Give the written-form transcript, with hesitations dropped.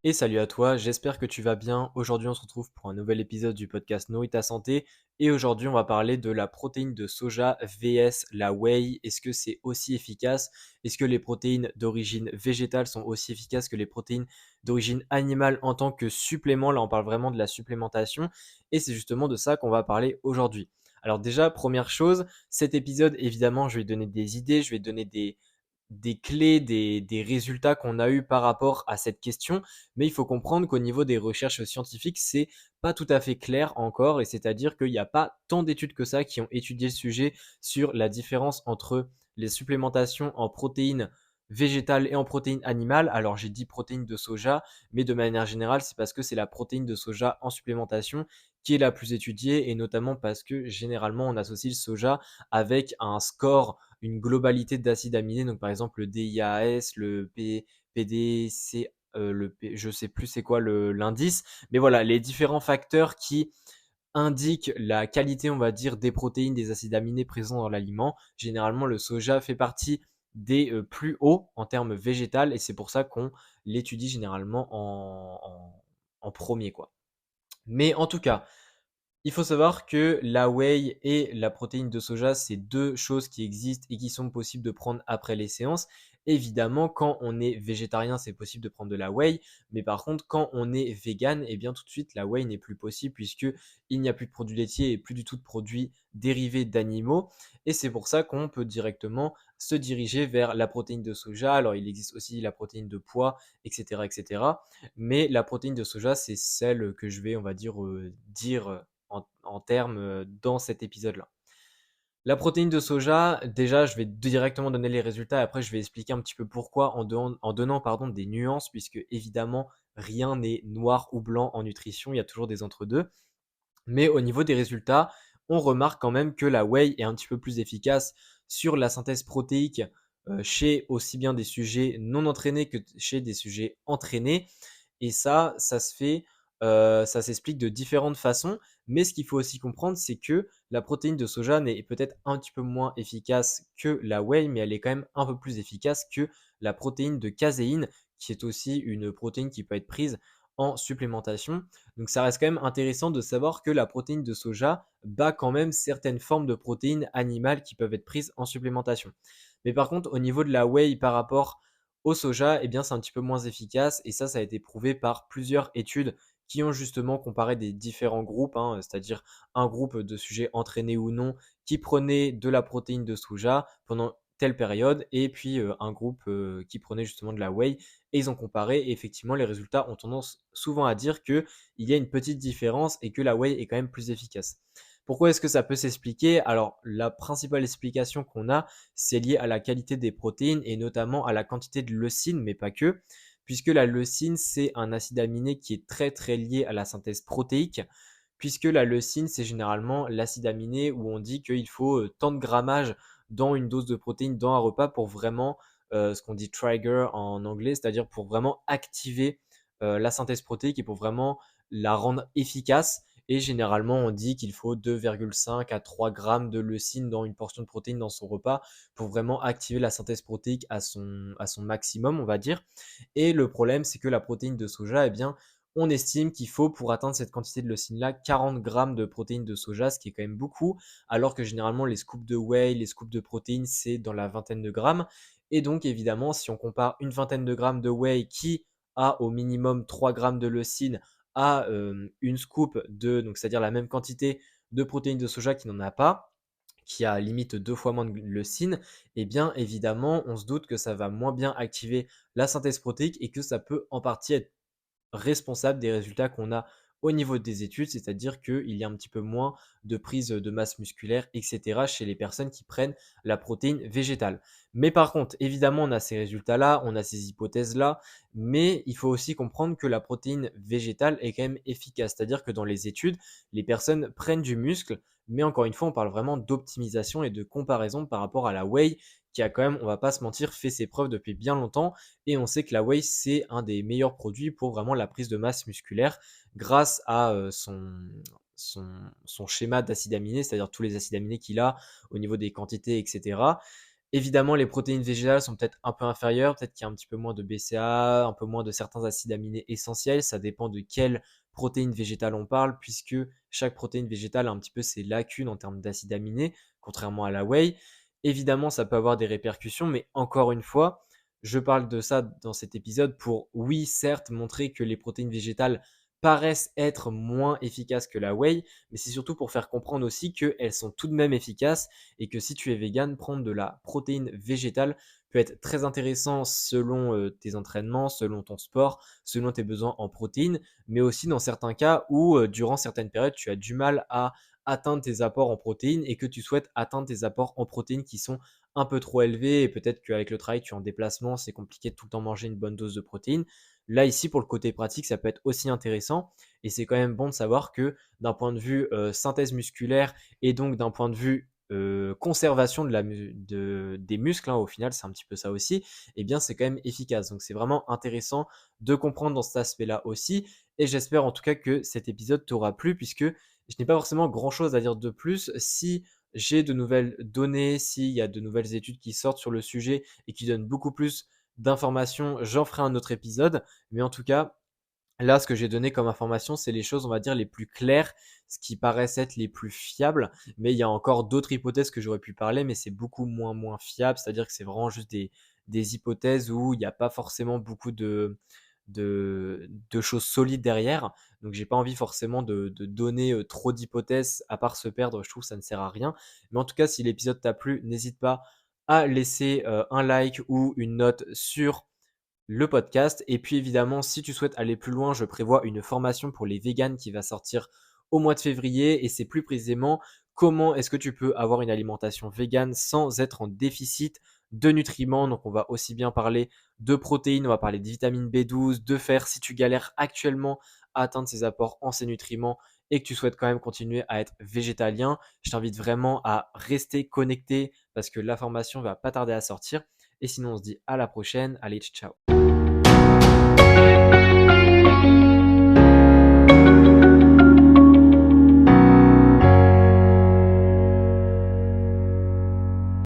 Et salut à toi, j'espère que tu vas bien. Aujourd'hui, on se retrouve pour un nouvel épisode du podcast Nourris ta santé. Et aujourd'hui, on va parler de la protéine de soja vs la whey. Est-ce que c'est aussi efficace? Est-ce que les protéines d'origine végétale sont aussi efficaces que les protéines d'origine animale en tant que supplément? Là, on parle vraiment de la supplémentation. Et c'est justement de ça qu'on va parler aujourd'hui. Alors déjà, première chose, cet épisode, évidemment, je vais donner des idées, je vais donner des clés, des résultats qu'on a eu par rapport à cette question, mais il faut comprendre qu'au niveau des recherches scientifiques, c'est pas tout à fait clair encore, et c'est-à-dire qu'il n'y a pas tant d'études que ça qui ont étudié le sujet sur la différence entre les supplémentations en protéines végétales et en protéines animales. Alors j'ai dit protéines de soja, mais de manière générale, c'est parce que c'est la protéine de soja en supplémentation qui est la plus étudiée, et notamment parce que généralement on associe le soja avec un score, une globalité d'acides aminés, donc par exemple le DIAS, le PDC, je sais plus c'est quoi l'indice, mais voilà, les différents facteurs qui indiquent la qualité, on va dire, des protéines, des acides aminés présents dans l'aliment. Généralement, le soja fait partie des plus hauts en termes végétal, et c'est pour ça qu'on l'étudie généralement en premier, quoi. Mais en tout cas, il faut savoir que la whey et la protéine de soja, c'est deux choses qui existent et qui sont possibles de prendre après les séances. Évidemment, quand on est végétarien, c'est possible de prendre de la whey, mais par contre, quand on est vegan, eh bien tout de suite, la whey n'est plus possible puisque il n'y a plus de produits laitiers et plus du tout de produits dérivés d'animaux. Et c'est pour ça qu'on peut directement se diriger vers la protéine de soja. Alors, il existe aussi la protéine de pois, etc., etc. Mais la protéine de soja, c'est celle que je vais, on va dire en termes dans cet épisode-là. La protéine de soja, déjà, je vais directement donner les résultats et après, je vais expliquer un petit peu pourquoi en donnant pardon, des nuances, puisque évidemment, rien n'est noir ou blanc en nutrition, il y a toujours des entre-deux. Mais au niveau des résultats, on remarque quand même que la whey est un petit peu plus efficace sur la synthèse protéique chez aussi bien des sujets non entraînés que chez des sujets entraînés. Et ça se fait, ça s'explique de différentes façons. Mais ce qu'il faut aussi comprendre, c'est que la protéine de soja est peut-être un petit peu moins efficace que la whey, mais elle est quand même un peu plus efficace que la protéine de caséine, qui est aussi une protéine qui peut être prise en supplémentation. Donc ça reste quand même intéressant de savoir que la protéine de soja bat quand même certaines formes de protéines animales qui peuvent être prises en supplémentation. Mais par contre, au niveau de la whey par rapport au soja, eh bien c'est un petit peu moins efficace, et ça a été prouvé par plusieurs études qui ont justement comparé des différents groupes, hein, c'est-à-dire un groupe de sujets entraînés ou non qui prenaient de la protéine de soja pendant telle période, et puis un groupe qui prenait justement de la whey, et ils ont comparé, et effectivement les résultats ont tendance souvent à dire qu'il y a une petite différence et que la whey est quand même plus efficace. Pourquoi est-ce que ça peut s'expliquer? Alors la principale explication qu'on a, c'est lié à la qualité des protéines et notamment à la quantité de leucine, mais pas que, puisque la leucine, c'est un acide aminé qui est très très lié à la synthèse protéique, puisque la leucine, c'est généralement l'acide aminé où on dit qu'il faut tant de grammage dans une dose de protéines dans un repas pour vraiment, ce qu'on dit trigger en anglais, c'est-à-dire pour vraiment activer la synthèse protéique et pour vraiment la rendre efficace. Et généralement, on dit qu'il faut 2,5 à 3 grammes de leucine dans une portion de protéines dans son repas pour vraiment activer la synthèse protéique à son maximum, on va dire. Et le problème, c'est que la protéine de soja, eh bien, on estime qu'il faut, pour atteindre cette quantité de leucine-là, 40 grammes de protéines de soja, ce qui est quand même beaucoup, alors que généralement les scoops de whey, les scoops de protéines, c'est dans la vingtaine de grammes. Et donc évidemment, si on compare une vingtaine de grammes de whey qui a au minimum 3 grammes de leucine à une scoop donc c'est-à-dire la même quantité de protéines de soja qui n'en a pas, qui a limite 2 fois moins de leucine, eh bien évidemment, on se doute que ça va moins bien activer la synthèse protéique et que ça peut en partie être responsable des résultats qu'on a au niveau des études, c'est-à-dire qu'il y a un petit peu moins de prise de masse musculaire, etc. chez les personnes qui prennent la protéine végétale. Mais par contre, évidemment, on a ces résultats-là, on a ces hypothèses-là, mais il faut aussi comprendre que la protéine végétale est quand même efficace, c'est-à-dire que dans les études, les personnes prennent du muscle, mais encore une fois, on parle vraiment d'optimisation et de comparaison par rapport à la whey, qui a quand même, on va pas se mentir, fait ses preuves depuis bien longtemps, et on sait que la whey, c'est un des meilleurs produits pour vraiment la prise de masse musculaire grâce à son schéma d'acides aminés, c'est-à-dire tous les acides aminés qu'il a au niveau des quantités, etc. Évidemment, les protéines végétales sont peut-être un peu inférieures, peut-être qu'il y a un petit peu moins de BCAA, un peu moins de certains acides aminés essentiels. Ça dépend de quelle protéine végétale on parle, puisque chaque protéine végétale a un petit peu ses lacunes en termes d'acides aminés, contrairement à la whey. Évidemment, ça peut avoir des répercussions, mais encore une fois, je parle de ça dans cet épisode pour, oui, certes, montrer que les protéines végétales paraissent être moins efficaces que la whey, mais c'est surtout pour faire comprendre aussi qu'elles sont tout de même efficaces et que si tu es vegan, prendre de la protéine végétale peut être très intéressant selon tes entraînements, selon ton sport, selon tes besoins en protéines, mais aussi dans certains cas où durant certaines périodes, tu as du mal à atteindre tes apports en protéines et que tu souhaites atteindre tes apports en protéines qui sont un peu trop élevés et peut-être qu'avec le travail, tu es en déplacement, c'est compliqué de tout le temps manger une bonne dose de protéines. Là, ici, pour le côté pratique, ça peut être aussi intéressant et c'est quand même bon de savoir que d'un point de vue synthèse musculaire et donc d'un point de vue conservation des muscles, hein, au final, c'est un petit peu ça aussi, et bien c'est quand même efficace. Donc c'est vraiment intéressant de comprendre dans cet aspect-là aussi. Et j'espère en tout cas que cet épisode t'aura plu, puisque je n'ai pas forcément grand-chose à dire de plus. Si j'ai de nouvelles données, s'il y a de nouvelles études qui sortent sur le sujet et qui donnent beaucoup plus d'informations, j'en ferai un autre épisode. Mais en tout cas, là, ce que j'ai donné comme information, c'est les choses, on va dire, les plus claires, ce qui paraissent être les plus fiables. Mais il y a encore d'autres hypothèses que j'aurais pu parler, mais c'est beaucoup moins fiable. C'est-à-dire que c'est vraiment juste des hypothèses où il n'y a pas forcément beaucoup de choses solides derrière. Donc, j'ai pas envie forcément de donner trop d'hypothèses, à part se perdre. Je trouve que ça ne sert à rien. Mais en tout cas, si l'épisode t'a plu, n'hésite pas à laisser un like ou une note sur le podcast. Et puis évidemment, si tu souhaites aller plus loin, je prévois une formation pour les véganes qui va sortir au mois de février. Et c'est plus précisément comment est-ce que tu peux avoir une alimentation végane sans être en déficit de nutriments. Donc on va aussi bien parler de protéines, on va parler de vitamine B12, de fer. Si tu galères actuellement à atteindre ces apports en ces nutriments et que tu souhaites quand même continuer à être végétalien, je t'invite vraiment à rester connecté parce que la formation va pas tarder à sortir. Et sinon, on se dit à la prochaine. Allez, ciao.